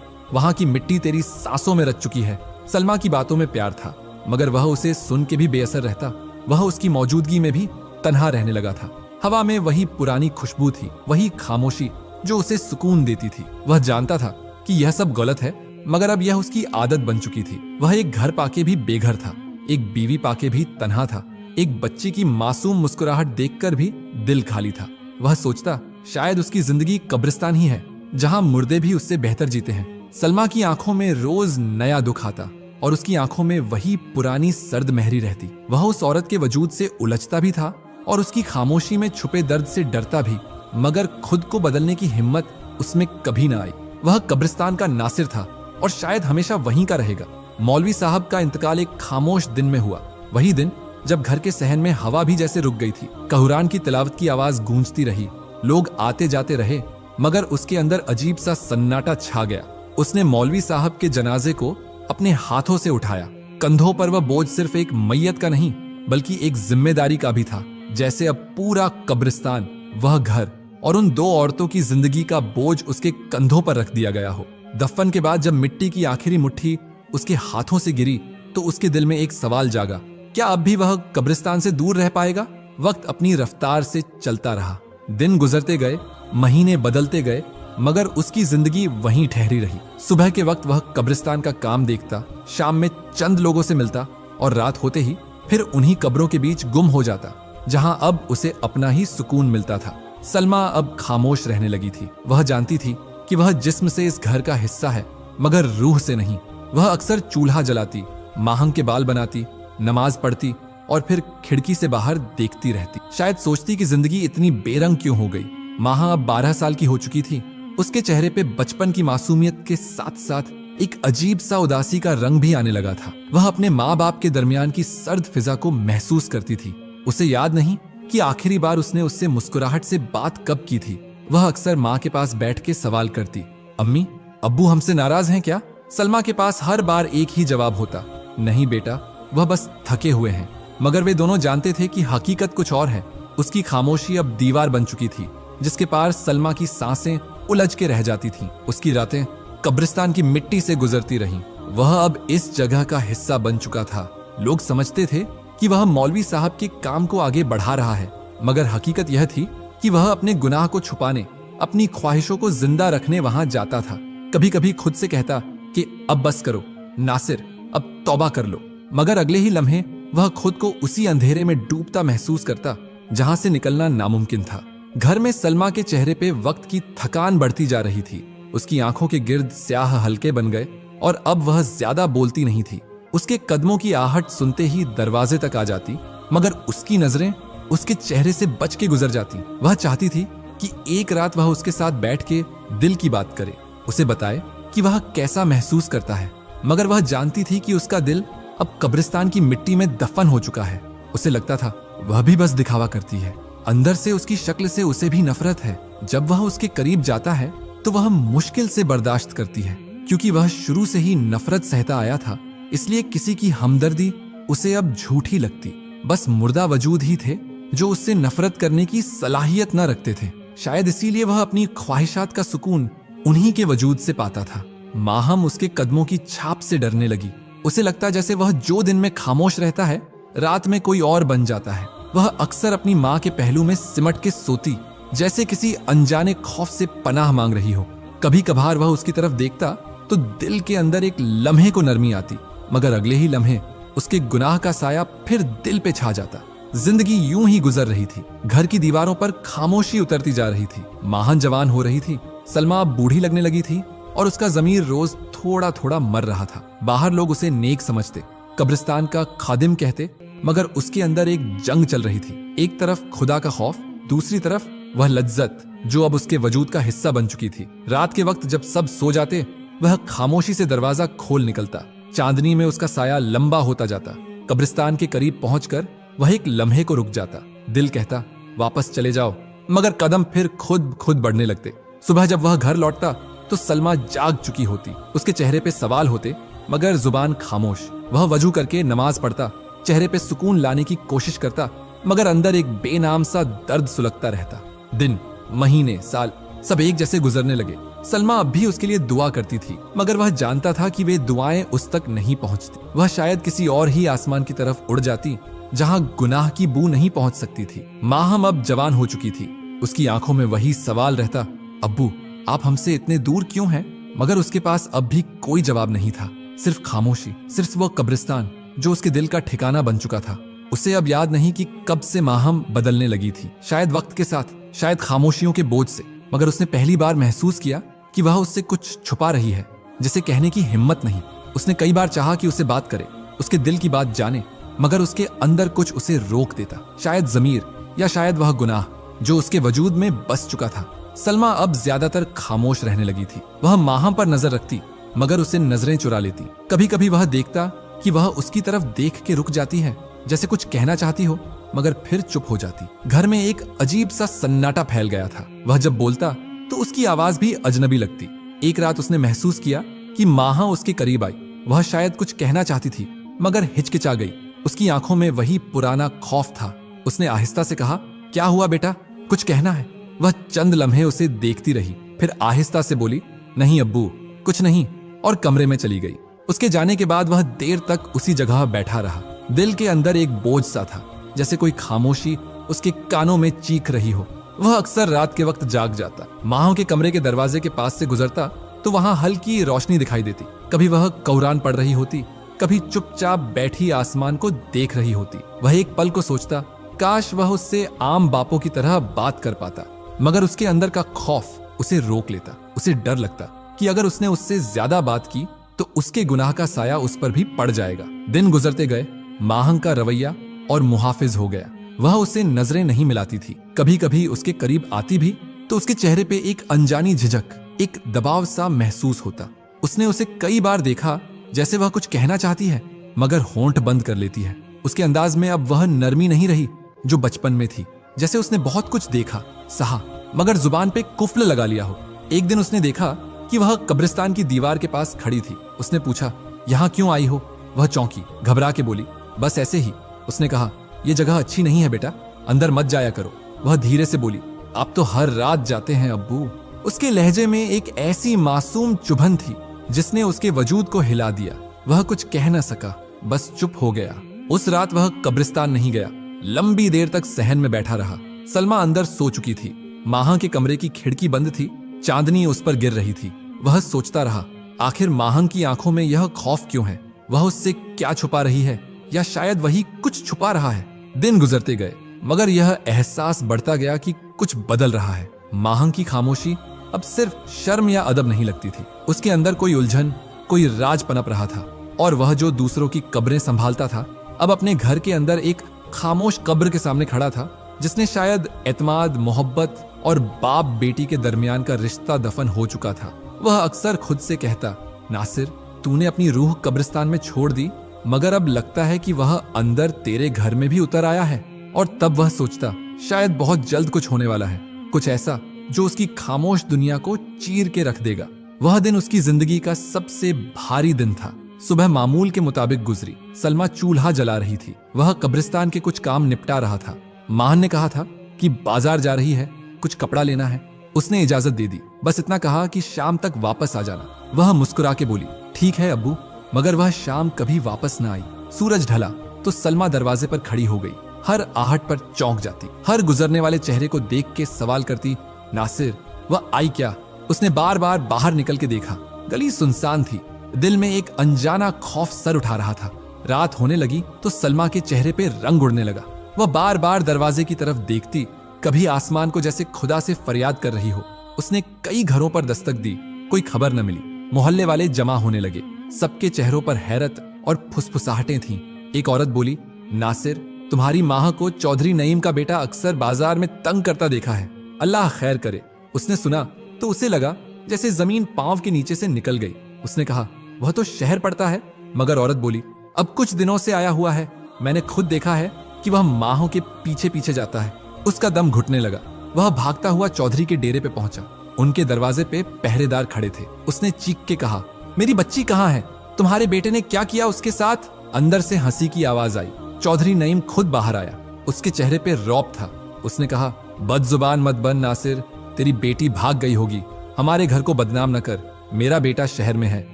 Speaker 1: वहां की मिट्टी तेरी सांसों में रच चुकी है। सलमा की बातों में प्यार था, मगर वह उसे सुन के भी बेअसर रहता। वह उसकी मौजूदगी में भी तन्हा रहने लगा था। हवा में वही पुरानी खुशबू थी, वही खामोशी जो उसे सुकून देती थी। वह जानता था कि यह सब गलत है, मगर अब यह उसकी आदत बन चुकी थी। वह एक घर पाके भी बेघर था, एक बीवी पाके भी तन्हा था, एक बच्चे की मासूम मुस्कुराहट देखकर भी दिल खाली था। वह सोचता शायद उसकी जिंदगी कब्रिस्तान ही है, जहां मुर्दे भी उससे बेहतर जीते हैं। सलमा की आंखों में रोज नया दुख आता और उसकी आंखों में वही पुरानी सर्द मेहरी रहती। वह उस औरत के वजूद से उलझता भी था और उसकी खामोशी में छुपे दर्द से डरता भी, मगर खुद को बदलने की हिम्मत उसमें कभी ना आई। वह कब्रिस्तान का नासिर था और शायद हमेशा वहीं का रहेगा। मौलवी साहब का इंतकाल एक खामोश दिन में हुआ, वही दिन जब घर के सहन में हवा भी जैसे रुक गई थी। कुरान की तिलावत की आवाज गूंजती रही, लोग आते जाते रहे, मगर उसके अंदर अजीब सा सन्नाटा छा गया। उसने मौलवी साहब के जनाजे को अपने हाथों से उठाया। कंधों पर वह बोझ सिर्फ एक मैयत का नहीं, बल्कि एक जिम्मेदारी का भी था। जैसे अब पूरा कब्रिस्तान, वह घर और उन दो औरतों की जिंदगी का बोझ उसके कंधों पर रख दिया गया हो। दफन के बाद जब मिट्टी की आखिरी मुट्ठी उसके हाथों से गिरी, तो उसके दिल में एक सवाल जागा, क्या अब भी वह कब्रिस्तान से दूर रह पाएगा? वक्त अपनी रफ्तार से चलता रहा, दिन गुजरते गए, महीने बदलते गए, मगर उसकी जिंदगी वहीं ठहरी रही। सुबह के वक्त वह कब्रिस्तान का काम देखता, शाम में चंद लोगों से मिलता और रात होते ही फिर उन्हीं कब्रों के बीच गुम हो जाता, जहां अब उसे अपना ही सुकून मिलता था। सलमा अब खामोश रहने लगी थी। वह जानती थी कि वह जिस्म से इस घर का हिस्सा है, मगर रूह से नहीं। वह अक्सर चूल्हा जलाती, माहंग के बाल बनाती, नमाज पढ़ती और फिर खिड़की से बाहर देखती रहती। शायद सोचती कि जिंदगी इतनी बेरंग क्यों हो गई। माहा अब 12 साल की हो चुकी थी। उसके चेहरे पे बचपन की मासूमियत के साथ साथ एक अजीब सा उदासी का रंग भी आने लगा था। वह अपने माँ बाप के दरमियान की सर्द फिजा को महसूस करती थी। उसे याद नहीं कि आखिरी बार उसने उससे मुस्कुराहट से बात कब की थी। वह अक्सर माँ के पास बैठ के सवाल करती, अम्मी, अब्बू हमसे नाराज हैं क्या? सलमा के पास हर बार एक ही जवाब होता, नहीं बेटा, वह बस थके हुए हैं। मगर वे दोनों जानते थे कि हकीकत कुछ और है। उसकी खामोशी अब दीवार बन चुकी थी, जिसके पार सलमा की सांसें उलझ के रह जाती थीं। उसकी रातें कब्रिस्तान की मिट्टी से गुजरती रहीं। वह अब इस जगह का हिस्सा बन चुका था। लोग समझते थे कि वह मौलवी साहब के काम को आगे बढ़ा रहा है, मगर हकीकत यह थी कि वह अपने गुनाह को छुपाने, अपनी ख्वाहिशों को जिंदा रखने वहां जाता था। कभी कभी खुद से कहता कि अब बस करो नासिर, अब तौबा कर लो, मगर अगले ही लम्हे वह खुद को उसी अंधेरे में डूबता महसूस करता जहां से निकलना नामुमकिन था। घर में सलमा के चेहरे पे वक्त की थकान बढ़ती जा रही थी। उसकी आंखों के गिर्द स्याह हल्के बन गए और अब वह ज्यादा बोलती नहीं थी। उसके कदमों की आहट सुनते ही दरवाजे तक आ जाती, मगर उसकी नजरें उसके चेहरे से बच के गुजर जाती। वह चाहती थी कि एक रात वह उसके साथ बैठ के दिल की बात करे, उसे बताए कि वह कैसा महसूस करता है, मगर वह जानती थी कि उसका दिल अब कब्रिस्तान की मिट्टी में दफन हो चुका है। उसे लगता था वह भी बस दिखावा करती है। अंदर से उसकी शक्ल से उसे भी नफरत है। जब वह उसके करीब जाता है तो वह मुश्किल से बर्दाश्त करती है, क्योंकि वह शुरू से ही नफरत सहता आया था। इसलिए किसी की हमदर्दी उसे अब झूठी लगती। बस मुर्दा वजूद ही थे जो उससे नफरत करने की सलाहियत न रखते थे। शायद इसीलिए वह अपनी ख्वाहिशात का सुकून उन्हीं के वजूद से पाता था। माहम उसके कदमों की छाप से डरने लगी। उसे लगता जैसे वह जो दिन में खामोश रहता है, रात में कोई और बन जाता है। वह अक्सर अपनी माँ के पहलू में सिमट के सोती, जैसे किसी अनजाने खौफ से पनाह मांग रही हो। कभी कभार वह उसकी तरफ देखता तो दिल के अंदर एक लम्हे को नरमी आती, मगर अगले ही लम्हे उसके गुनाह का साया फिर दिल पे छा जाता। जिंदगी यूं ही गुजर रही थी। घर की दीवारों पर खामोशी उतरती जा रही थी। माहन जवान हो रही थी, सलमा बूढ़ी लगने लगी थी और उसका जमीर रोज थोड़ा थोड़ा मर रहा था। बाहर लोग उसे नेक समझते, कब्रिस्तान का खादिम कहते, मगर उसके अंदर एक जंग चल रही थी। एक तरफ खुदा का खौफ, दूसरी तरफ वह लज्जत जो अब उसके वजूद का हिस्सा बन चुकी थी। रात के वक्त जब सब सो जाते, वह खामोशी से दरवाजा खोल निकलता। चांदनी में उसका साया लंबा होता जाता। कब्रिस्तान के करीब पहुंचकर वह एक लम्हे को रुक जाता। दिल कहता वापस चले जाओ, मगर कदम फिर खुद बढ़ने लगते। सुबह जब वह घर लौटता तो सलमा जाग चुकी होती। उसके चेहरे पे सवाल होते, मगर जुबान खामोश। वह वजू करके नमाज पढ़ता, चेहरे पे सुकून लाने की कोशिश करता, मगर अंदर एक बेनाम सा दर्द सुलगता रहता। दिन महीने, साल सब एक जैसे गुजरने लगे। सलमा अब भी उसके लिए दुआ करती थी, मगर वह जानता था कि वे दुआएं उस तक नहीं पहुंचती। वह शायद किसी और ही आसमान की तरफ उड़ जाती, जहां गुनाह की बू नहीं पहुंच सकती थी। माहम अब जवान हो चुकी थी। उसकी आंखों में वही सवाल रहता, अब्बू आप हमसे इतने दूर क्यों हैं? मगर उसके पास अब भी कोई जवाब नहीं था, सिर्फ खामोशी, सिर्फ वो कब्रिस्तान जो उसके दिल का ठिकाना बन चुका था। उसे अब याद नहीं कि कब से माहम बदलने लगी थी, शायद वक्त के साथ, शायद खामोशियों के बोझ से। मगर उसने पहली बार महसूस किया कि वह उससे कुछ छुपा रही है, जिसे कहने की हिम्मत नहीं। उसने कई बार चाहा कि उसे बात करे, उसके दिल की बात जाने, मगर उसके अंदर कुछ उसे रोक देता। शायद ज़मीर या शायद वह गुनाह जो उसके वजूद में बस चुका था। सलमा अब ज्यादातर खामोश रहने लगी थी। वह माहम पर नजर रखती, मगर उसे नजरें चुरा लेती। कभी कभी वह देखता कि वह उसकी तरफ देख के रुक जाती है, जैसे कुछ कहना चाहती हो, मगर फिर चुप हो जाती। घर में एक अजीब सा सन्नाटा फैल गया था। वह जब बोलता तो उसकी आवाज भी अजनबी लगती। एक रात उसने महसूस किया कि माहा उसके करीब आई। वह शायद कुछ कहना चाहती थी, मगर हिचकिचा गई। उसकी आंखों में वही पुराना खौफ था। उसने आहिस्ता से कहा, क्या हुआ बेटा, कुछ कहना है? वह चंद लम्हे उसे देखती रही, फिर आहिस्ता से बोली, नहीं अब्बू, कुछ नहीं, और कमरे में चली गई। उसके जाने के बाद वह देर तक उसी जगह बैठा रहा। दिल के अंदर एक बोझ सा था, जैसे कोई खामोशी उसके कानों में चीख रही हो। वह अक्सर रात के वक्त जाग जाता, माहों के कमरे के दरवाजे के पास से गुजरता तो वहां हल्की रोशनी दिखाई देती। कभी वह कुरान पढ़ रही होती, कभी चुपचाप बैठी आसमान को देख रही होती। वह एक पल को सोचता, काश वह उससे आम बापों की तरह बात कर पाता, मगर उसके अंदर का खौफ उसे रोक लेता। उसे डर लगता कि अगर उसने उससे ज्यादा बात की तो उसके गुनाह का साया उस पर भी पड़ जाएगा। दिन गुजरते गए, माहंग का रवैया और मुहाफिज हो गया। वह उससे नजरें नहीं मिलाती थी। कभी कभी उसके करीब आती भी तो उसके चेहरे पे एक अनजानी झिझक, एक दबाव सा महसूस होता। उसने उसे कई बार देखा जैसे वह कुछ कहना चाहती है, मगर होंठ बंद कर लेती है। उसके अंदाज में अब वह नरमी नहीं रही जो बचपन में थी, जैसे उसने बहुत कुछ देखा, सहा, मगर जुबान पे कुफ्ल लगा लिया हो। एक दिन उसने देखा कि वह कब्रिस्तान की दीवार के पास खड़ी थी। उसने पूछा, यहाँ क्यों आई हो? वह चौंकी, घबरा के बोली, बस ऐसे ही। उसने कहा, यह जगह अच्छी नहीं है बेटा, अंदर मत जाया करो। वह धीरे से बोली, आप तो हर रात जाते हैं अब्बू। उसके लहजे में एक ऐसी मासूम चुभन थी जिसने उसके वजूद को हिला दिया। वह कुछ कह न सका, बस चुप हो गया। उस रात वह कब्रिस्तान नहीं गया। लंबी देर तक सहन में बैठा रहा। सलमा अंदर सो चुकी थी। माहा के कमरे की खिड़की बंद थी, चांदनी उस पर गिर रही थी। वह सोचता रहा, आखिर माहंग की आंखों में यह खौफ क्यों है? वह उससे क्या छुपा रही है, या शायद वही कुछ छुपा रहा है? दिन गुजरते गए, मगर यह एहसास बढ़ता गया कि कुछ बदल रहा है। माहंग की खामोशी अब सिर्फ शर्म या अदब नहीं लगती थी। उसके अंदर कोई उलझन, कोई राज पनप रहा था। और वह जो दूसरों की कब्रें संभालता था, अब अपने घर के अंदर एक खामोश कब्र के सामने खड़ा था, जिसने शायद एतमाद, मोहब्बत और बाप बेटी के दरमियान का रिश्ता दफन हो चुका था। वह अक्सर खुद से कहता, नासिर, तूने अपनी रूह कब्रिस्तान में छोड़ दी, मगर अब लगता है कि वह अंदर तेरे घर में भी उतर आया है। और तब वह सोचता, शायद बहुत जल्द कुछ होने वाला है, कुछ ऐसा जो उसकी खामोश दुनिया को चीर के रख देगा। वह दिन उसकी जिंदगी का सबसे भारी दिन था। सुबह मामूल के मुताबिक गुजरी। सलमा चूल्हा जला रही थी। वह कब्रिस्तान के कुछ काम निपटा रहा था। माहन ने कहा था कि बाजार जा रही है, कुछ कपड़ा लेना है। उसने इजाजत दे दी, बस इतना कहा कि शाम तक वापस आ जाना। वह मुस्कुरा के बोली, ठीक है अब्बू। मगर वह शाम कभी वापस न आई। सूरज ढला तो सलमा दरवाजे पर खड़ी हो गई। हर आहट पर चौंक जाती, हर गुजरने वाले चेहरे को देख के सवाल करती, नासिर, वह आई क्या? उसने बार बार बाहर निकल के देखा। गली सुनसान थी। दिल में एक अनजाना खौफ सर उठा रहा था। रात होने लगी तो सलमा के चेहरे पे रंग उड़ने लगा। वह बार बार दरवाजे की तरफ देखती, कभी आसमान को जैसे खुदा से फरियाद कर रही हो। उसने कई घरों पर दस्तक दी, कोई खबर न मिली। मोहल्ले वाले जमा होने लगे। सबके चेहरों पर हैरत और फुसफुसाहटें थीं। एक औरत बोली, नासिर, तुम्हारी माह को चौधरी नईम का बेटा अक्सर बाजार में तंग करता देखा है, अल्लाह खैर करे। उसने सुना तो उसे लगा जैसे जमीन पांव के नीचे से निकल गई। उसने कहा, वह तो शहर पड़ता है। मगर औरत बोली, अब कुछ दिनों से आया हुआ है, मैंने खुद देखा है कि वह माहों के पीछे पीछे जाता है। उसका दम घुटने लगा। वह भागता हुआ चौधरी के डेरे पे पहुंचा। उनके दरवाजे पे पहरेदार खड़े थे। उसने चीख के कहा, मेरी बच्ची कहाँ है? तुम्हारे बेटे ने क्या किया उसके साथ? अंदर से हंसी की आवाज आई। चौधरी नईम खुद बाहर आया। उसके चेहरे पे रौब था। उसने कहा, बदजुबान मत बन नासिर, तेरी बेटी भाग गई होगी, हमारे घर को बदनाम न कर, मेरा बेटा शहर में है।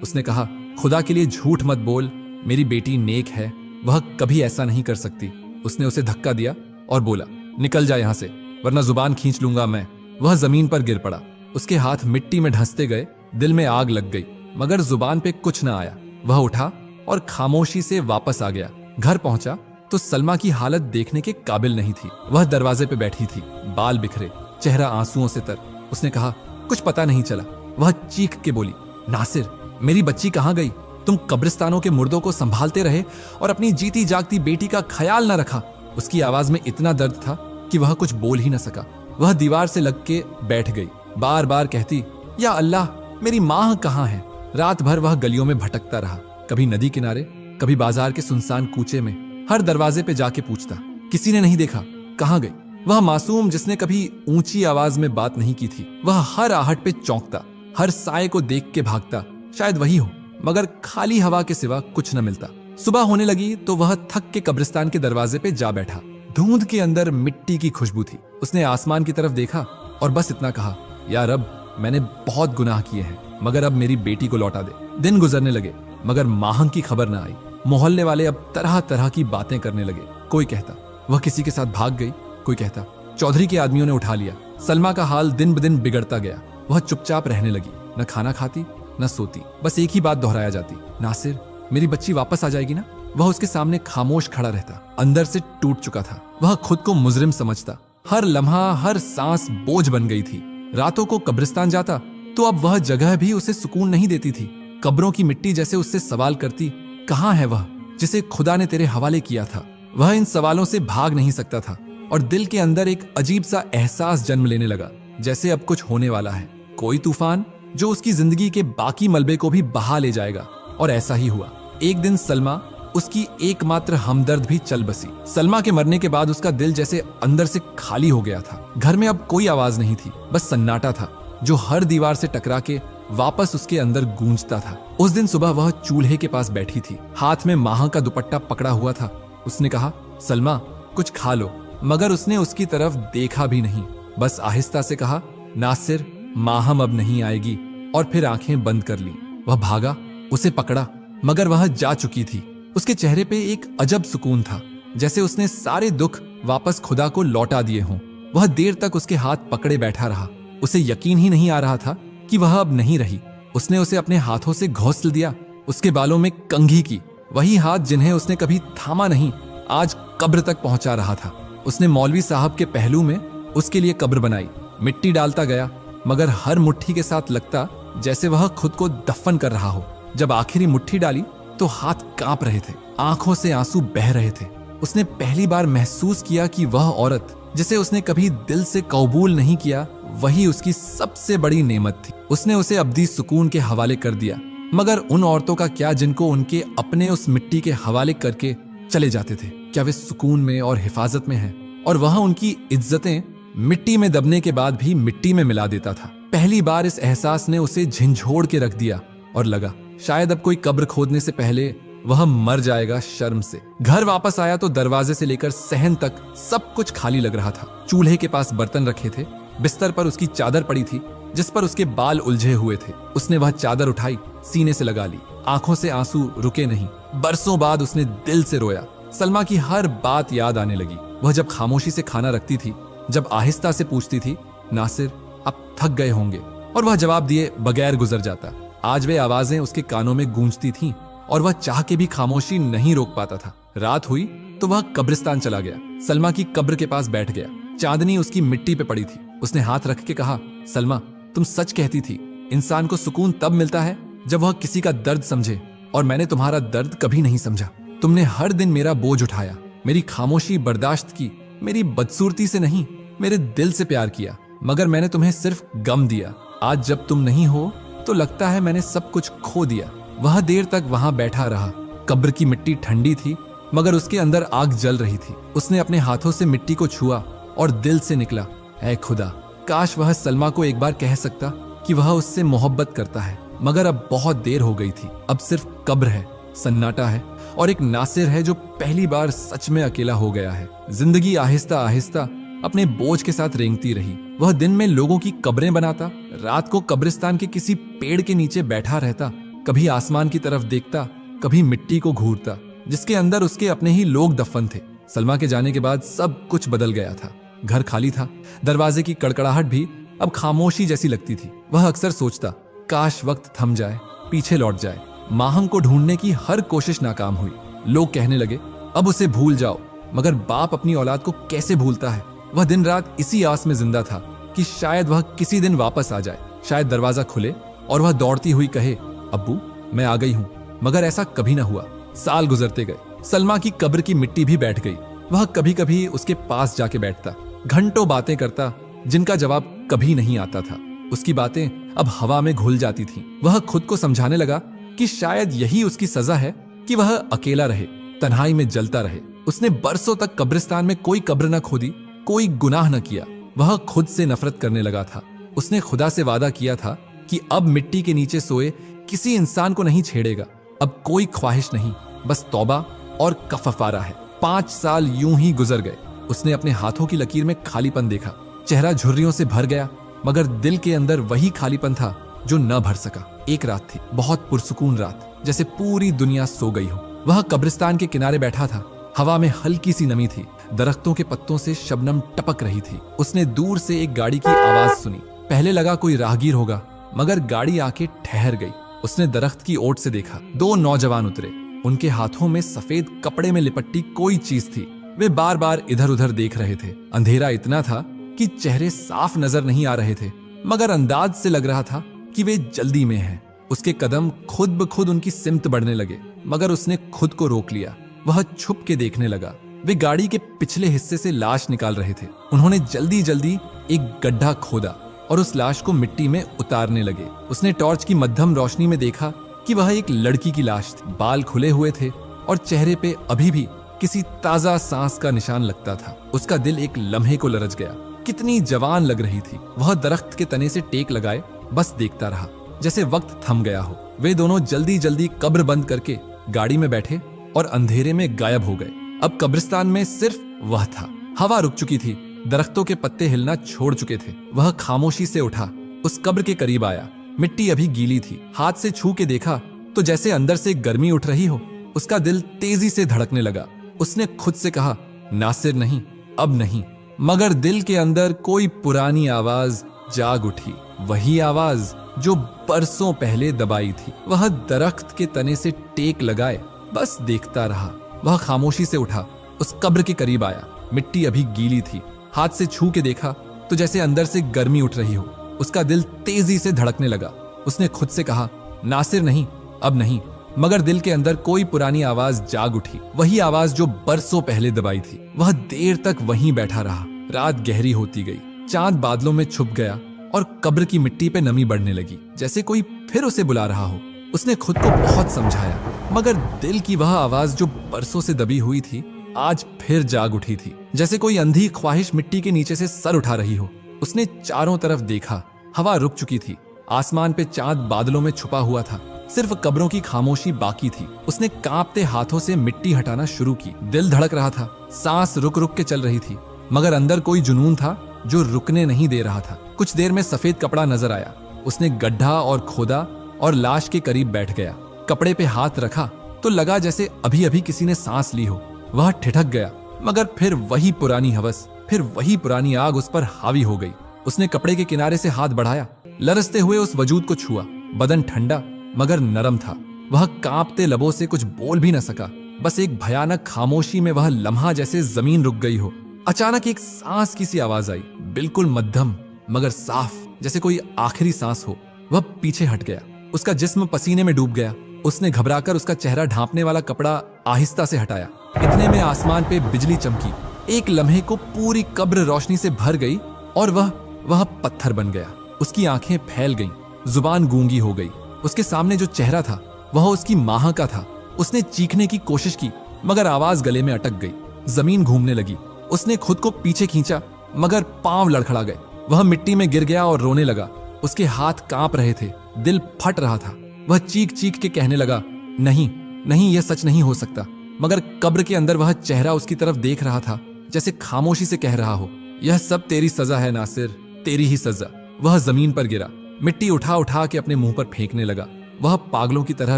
Speaker 1: उसने कहा, खुदा के लिए झूठ मत बोल, मेरी बेटी नेक है, वह कभी ऐसा नहीं कर सकती। उसने उसे धक्का दिया और बोला, निकल जा यहां से, वरना जुबान खींच लूंगा मैं। वह जमीन पर गिर पड़ा, उसके हाथ मिट्टी में ढंसते गए, दिल में आग लग गई, मगर जुबान पे कुछ न आया। वह उठा और खामोशी से वापस आ गया। घर पहुंचा तो सलमा की हालत देखने के काबिल नहीं थी। वह दरवाजे पे बैठी थी, बाल बिखरे, चेहरा आंसुओं से तर। उसने कहा, कुछ पता नहीं चला। वह चीख के बोली, नासिर, मेरी बच्ची कहाँ गई? तुम कब्रिस्तानों के मुर्दों को संभालते रहे और अपनी जीती जागती बेटी का ख्याल न रखा। उसकी आवाज में इतना दर्द था कि वह कुछ बोल ही न सका। वह दीवार से लग के बैठ गई, बार बार कहती, या अल्लाह, मेरी माँ कहाँ है? रात भर वह गलियों में भटकता रहा, कभी नदी किनारे, कभी बाजार के सुनसान कूचे में। हर दरवाजे पे जाके पूछता, किसी ने नहीं देखा, कहाँ गई? वह मासूम जिसने कभी ऊंची आवाज में बात नहीं की थी, वह हर आहट पे चौंकता, हर साए को देख के भागता, शायद वही हो, मगर खाली हवा के सिवा कुछ न मिलता। सुबह होने लगी तो वह थक के कब्रिस्तान के दरवाजे पे जा बैठा। धुंध के अंदर मिट्टी की खुशबू थी। उसने आसमान की तरफ देखा और बस इतना कहा, या रब, मैंने बहुत गुनाह किए हैं, मगर अब मेरी बेटी को लौटा दे। दिन गुजरने लगे, मगर माहंग की खबर न आई। मोहल्ले वाले अब तरह तरह की बातें करने लगे। कोई कहता वह किसी के साथ भाग गई, कोई कहता चौधरी के आदमियों ने उठा लिया। सलमा का हाल दिन ब दिन बिगड़ता गया। वह चुपचाप रहने लगी, न खाना खाती न सोती, बस एक ही बात दोहराया जाती, नासिर, मेरी बच्ची वापस आ जाएगी ना? वह उसके सामने खामोश खड़ा रहता, अंदर से टूट चुका था। वह खुद को मुजरिम समझता, हर लम्हा हर सांस बोझ बन गई थी। रातों को कब्रिस्तान जाता तो अब वह जगह भी उसे सुकून नहीं देती थी। कब्रों की मिट्टी जैसे उससे सवाल करती, कहाँ है वह जिसे खुदा ने तेरे हवाले किया था? वह इन सवालों से भाग नहीं सकता था और दिल के अंदर एक अजीब सा एहसास जन्म लेने लगा, जैसे अब कुछ होने वाला है, कोई तूफान जो उसकी जिंदगी के बाकी मलबे को भी बहा ले जाएगा। और ऐसा ही हुआ। एक दिन सलमा, उसकी एकमात्र हमदर्द, भी चल बसी। सलमा के मरने के बाद उसका दिल जैसे अंदर से खाली हो गया था। घर में अब कोई आवाज नहीं थी, बस सन्नाटा था जो हर दीवार से टकरा के वापस उसके अंदर गूंजता था। उस दिन सुबह वह चूल्हे के पास बैठी थी, हाथ में माह का दुपट्टा पकड़ा हुआ था। उसने कहा, सलमा, कुछ खा लो, मगर उसने उसकी तरफ देखा भी नहीं, बस आहिस्ता से कहा, नासिर, माहम अब नहीं आएगी, और फिर आंखें बंद कर ली। वह भागा, उसे पकड़ा, मगर वह जा चुकी थी। उसके चेहरे पे एक अजब सुकून था, जैसे उसने सारे दुख वापस खुदा को लौटा दिए हों। वह देर तक उसके हाथ पकड़े बैठा रहा। उसे यकीन ही नहीं आ रहा था कि वह अब नहीं रही। उसने उसे अपने हाथों से घोंसल दिया, उसके बालों में कंघी की। वही हाथ जिन्हें उसने कभी थामा नहीं, आज कब्र तक पहुंचा रहा था। उसने मौलवी साहब के पहलू में उसके लिए कब्र बनाई। मिट्टी डालता गया, मगर हर मुट्ठी के साथ लगता जैसे वह खुद को दफन कर रहा हो। जब आखिरी मुट्ठी डाली तो हाथ कांप रहे थे, आंखों से आंसू बह रहे थे। उसने पहली बार महसूस किया कि वह औरत जिसे उसने कभी दिल से कबूल नहीं किया, वही उसकी सबसे बड़ी नेमत थी। उसने उसे अब्दी सुकून के हवाले कर दिया, मगर उन औरतों का क्या जिनको उनके अपने उस मिट्टी के हवाले करके चले जाते थे? क्या वे सुकून में और हिफाजत में हैं? और वह उनकी इज्जतें मिट्टी में दबने के बाद भी मिट्टी में मिला देता था। पहली बार इस एहसास ने उसे झंझोड़ के रख दिया और लगा शायद अब कोई कब्र खोदने से पहले वह मर जाएगा शर्म से। घर वापस आया तो दरवाजे से लेकर सहन तक सब कुछ खाली लग रहा था। चूल्हे के पास बर्तन रखे थे, बिस्तर पर उसकी चादर पड़ी थी जिस पर उसके बाल उलझे हुए थे। उसने वह चादर उठाई, सीने से लगा ली, आंखों से आंसू रुके नहीं। बरसों बाद उसने दिल से रोया। सलमा की हर बात याद आने लगी। वह जब खामोशी से खाना रखती थी, जब आहिस्ता से पूछती थी, नासिर, अब थक गए होंगे, और वह जवाब दिए बगैर गुजर जाता। आज वे आवाजें उसके कानों में गूंजती थीं और वह चाह के भी खामोशी नहीं रोक पाता था। रात हुई तो वह कब्रिस्तान चला गया। सलमा की कब्र के पास बैठ गया। चांदनी उसकी मिट्टी पे पड़ी थी। उसने हाथ रख के कहा, सलमा, तुम सच कहती थी, इंसान को सुकून तब मिलता है जब वह किसी का दर्द समझे, और मैंने तुम्हारा दर्द कभी नहीं समझा। तुमने हर दिन मेरा बोझ उठाया, मेरी खामोशी बर्दाश्त की, मेरी बदसूरती से नहीं, मेरे दिल से प्यार किया, मगर मैंने तुम्हें सिर्फ गम दिया। आज जब तुम नहीं हो तो लगता है मैंने सब कुछ खो दिया। वह देर तक वहां बैठा रहा। कब्र की मिट्टी ठंडी थी, मगर उसके अंदर आग जल रही थी। उसने अपने हाथों से मिट्टी को छुआ और दिल से निकला, ऐ खुदा, काश वह सलमा को एक बार कह सकता कि वह उससे मोहब्बत करता है, मगर अब बहुत देर हो गई थी। अब सिर्फ कब्र है, सन्नाटा है, और एक नासिर है जो पहली बार सच में अकेला हो गया है। जिंदगी आहिस्ता आहिस्ता अपने बोझ के साथ रेंगती रही। वह दिन में लोगों की कब्रें बनाता, रात को कब्रिस्तान के किसी पेड़ के नीचे बैठा रहता, कभी आसमान की तरफ देखता, कभी मिट्टी को घूरता जिसके अंदर उसके अपने ही लोग दफन थे। सलमा के जाने के बाद सब कुछ बदल गया था। घर खाली था, दरवाजे की कड़कड़ाहट भी अब खामोशी जैसी लगती थी। वह अक्सर सोचता, काश वक्त थम जाए, पीछे लौट जाए। माहंग को ढूंढने की हर कोशिश नाकाम हुई। लोग कहने लगे, अब उसे भूल जाओ, मगर बाप अपनी औलाद को कैसे भूलता है। वह दिन रात इसी आस में जिंदा था कि शायद वह किसी दिन वापस आ जाए, शायद दरवाजा खुले और वह दौड़ती हुई कहे, अब्बू मैं आ गई हूं। मगर ऐसा कभी न हुआ। साल गुजरते गए, सलमा की कब्र की मिट्टी भी बैठ गई। वह कभी कभी उसके पास जाके बैठता, घंटों बातें करता जिनका जवाब कभी नहीं आता था। उसकी बातें अब हवा में घुल जाती थीं। वह खुद को समझाने लगा कि शायद यही उसकी सजा है कि वह अकेला रहे, तन्हाई में जलता रहे। उसने बरसों तक कब्रिस्तान में कोई कब्र न खोदी, कोई गुनाह न किया। वह खुद से नफरत करने लगा था। उसने खुदा से वादा किया था कि अब मिट्टी के नीचे सोए किसी इंसान को नहीं छेड़ेगा। अब कोई ख्वाहिश नहीं, बस तौबा और कफारा है। 5 साल यूं ही गुजर गए। उसने अपने हाथों की लकीर में खालीपन देखा। चेहरा झुर्रियों से भर गया, मगर दिल के अंदर वही खालीपन था जो न भर सका। एक रात थी, बहुत पुरसुकून रात, जैसे पूरी दुनिया सो गई हो। वह कब्रिस्तान के किनारे बैठा था। हवा में हल्की सी नमी थी, दरख्तों के पत्तों से शबनम टपक रही थी। उसने दूर से एक गाड़ी की आवाज सुनी। पहले लगा कोई राहगीर होगा, मगर गाड़ी आके ठहर गई। उसने दरख्त की ओट से देखा, 2 नौजवान उतरे। उनके हाथों में सफेद कपड़े में लिपटी कोई चीज थी। वे बार बार इधर उधर देख रहे थे। अंधेरा इतना था कि चेहरे साफ नजर नहीं आ रहे थे, मगर अंदाज से लग रहा था कि वे जल्दी में हैं। उसके कदम खुद ब खुद उनकी सिमत बढ़ने लगे, मगर उसने खुद को रोक लिया। वह छुप के देखने लगा। वे गाड़ी के पिछले हिस्से से लाश निकाल रहे थे। उन्होंने जल्दी जल्दी एक गड्ढा खोदा और उस लाश को मिट्टी में उतारने लगे। उसने टॉर्च की मध्यम रोशनी में देखा कि वह एक लड़की की लाश थी। बाल खुले हुए थे और चेहरे पे अभी भी किसी ताजा सांस का निशान लगता था। उसका दिल एक लम्हे को लरज गया। कितनी जवान लग रही थी। वह दरख्त के तने से टेक लगाए बस देखता रहा, जैसे वक्त थम गया हो। वे दोनों जल्दी जल्दी कब्र बंद करके गाड़ी में बैठे और अंधेरे में गायब हो गए। अब कब्रिस्तान में सिर्फ वह था। हवा रुक चुकी थी, दरख्तों के पत्ते हिलना छोड़ चुके थे। वह खामोशी से उठा, उस कब्र के करीब आया। मिट्टी अभी गीली थी। हाथ से छू के देखा तो जैसे अंदर से गर्मी उठ रही हो। उसका दिल तेजी से धड़कने लगा। उसने खुद से कहा, नासिर नहीं, अब नहीं। मगर दिल के अंदर कोई पुरानी आवाज जाग उठी, वही आवाज जो बरसों पहले दबाई थी। वह दरख्त के तने से टेक लगाए बस देखता रहा। वह खामोशी से उठा, उस कब्र के करीब आया। मिट्टी अभी गीली थी। हाथ से छू के देखा तो जैसे अंदर से गर्मी उठ रही हो। उसका दिल तेजी से धड़कने लगा। उसने खुद से कहा, नासिर नहीं, अब नहीं। मगर दिल के अंदर कोई पुरानी आवाज जाग उठी, वही आवाज जो बरसों पहले दबाई थी। वह देर तक वहीं बैठा रहा। रात गहरी होती गई, चांद बादलों में छुप गया और कब्र की मिट्टी पे नमी बढ़ने लगी, जैसे कोई फिर उसे बुला रहा हो। उसने खुद को बहुत समझाया, मगर दिल की वह आवाज जो बरसों से दबी हुई थी आज फिर जाग उठी थी, जैसे कोई अंधी ख्वाहिश मिट्टी के नीचे से सर उठा रही हो। उसने चारों तरफ देखा। हवा रुक चुकी थी। आसमान पे चांद बादलों में छुपा हुआ था। सिर्फ कब्रों की खामोशी बाकी थी। उसने कांपते हाथों से मिट्टी हटाना शुरू की। दिल धड़क रहा था, सांस रुक रुक के चल रही थी, मगर अंदर कोई जुनून था जो रुकने नहीं दे रहा था। कुछ देर में सफेद कपड़ा नजर आया। उसने गड्ढा और खोदा और लाश के करीब बैठ गया। कपड़े पे हाथ रखा तो लगा जैसे अभी अभी किसी ने सांस ली हो। वह ठिठक गया, मगर फिर वही पुरानी हवस, फिर वही पुरानी आग उस पर हावी हो गई। उसने कपड़े के किनारे से हाथ बढ़ाया, लरसते हुए उस वजूद को छुआ। बदन ठंडा मगर नरम था। वह कांपते लबों से कुछ बोल भी न सका। बस एक भयानक खामोशी में वह लम्हा जैसे जमीन रुक गई हो। अचानक एक सांस की सी आवाज आई, बिल्कुल मध्यम मगर साफ, जैसे कोई आखिरी सांस हो। वह पीछे हट गया। उसका जिस्म पसीने में डूब गया। उसने घबराकर उसका चेहरा ढांपने वाला कपड़ा आहिस्ता से हटाया। इतने में आसमान पे बिजली चमकी। एक लम्हे को पूरी कब्र रोशनी से भर गई और वह पत्थर बन गया। उसकी आंखें फैल गईं, जुबान गूंगी हो गई। उसके सामने जो चेहरा था वह उसकी मां का था। उसने चीखने की कोशिश की, मगर आवाज गले में अटक गई। जमीन घूमने लगी। उसने खुद को पीछे खींचा, मगर पांव लड़खड़ा गए। वह मिट्टी में गिर गया और रोने लगा। उसके हाथ कांप रहे थे, दिल फट रहा था। वह चीख चीख के कहने लगा, नहीं नहीं, यह सच नहीं हो सकता। मगर कब्र के अंदर वह चेहरा उसकी तरफ देख रहा था, जैसे खामोशी से कह रहा हो, यह सब तेरी सजा है नासिर, तेरी ही सजा। वह जमीन पर गिरा, मिट्टी उठा उठा के अपने मुंह पर फेंकने लगा। वह पागलों की तरह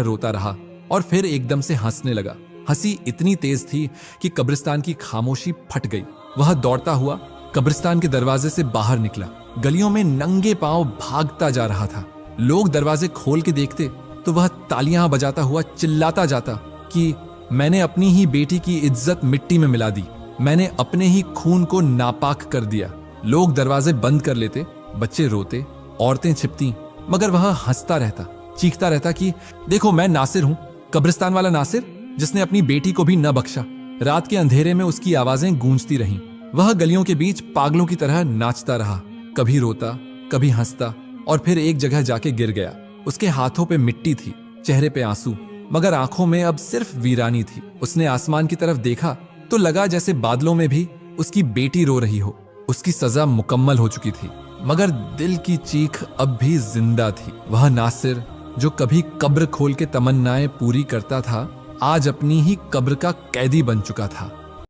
Speaker 1: रोता रहा और फिर एकदम से हंसने लगा। हंसी इतनी तेज थी कि कब्रिस्तान की खामोशी फट गई। वह दौड़ता हुआ कब्रिस्तान के दरवाजे से बाहर निकला। गलियों में नंगे पांव भागता जा रहा था। लोग दरवाजे खोल के देखते तो वह तालियां बजाता हुआ चिल्लाता जाता कि मैंने अपनी ही बेटी की इज्जत मिट्टी में मिला दी, मैंने अपने ही खून को नापाक कर दिया। लोग दरवाजे बंद कर लेते, बच्चे रोते, औरतें छिपती, मगर वह हंसता रहता, चीखता रहता कि देखो मैं नासिर हूं, कब्रिस्तान वाला नासिर, जिसने अपनी बेटी को भी न बख्शा। रात के अंधेरे में उसकी आवाजें गूंजती रहीं। वह गलियों के बीच पागलों की तरह नाचता रहा, कभी रोता, कभी हंसता, और फिर एक जगह जाके गिर गया। उसके हाथों पे मिट्टी थी, चेहरे पे आंसू, मगर आंखों में अब सिर्फ वीरानी थी। उसने आसमान की तरफ देखा तो लगा जैसे बादलों में भी उसकी बेटी रो रही हो। उसकी सजा मुकम्मल हो चुकी थी, मगर दिल की चीख अब भी जिंदा थी। वह नासिर जो कभी कब्र खोल के तमन्नाएं पूरी करता था, आज अपनी ही कब्र का कैदी बन चुका था।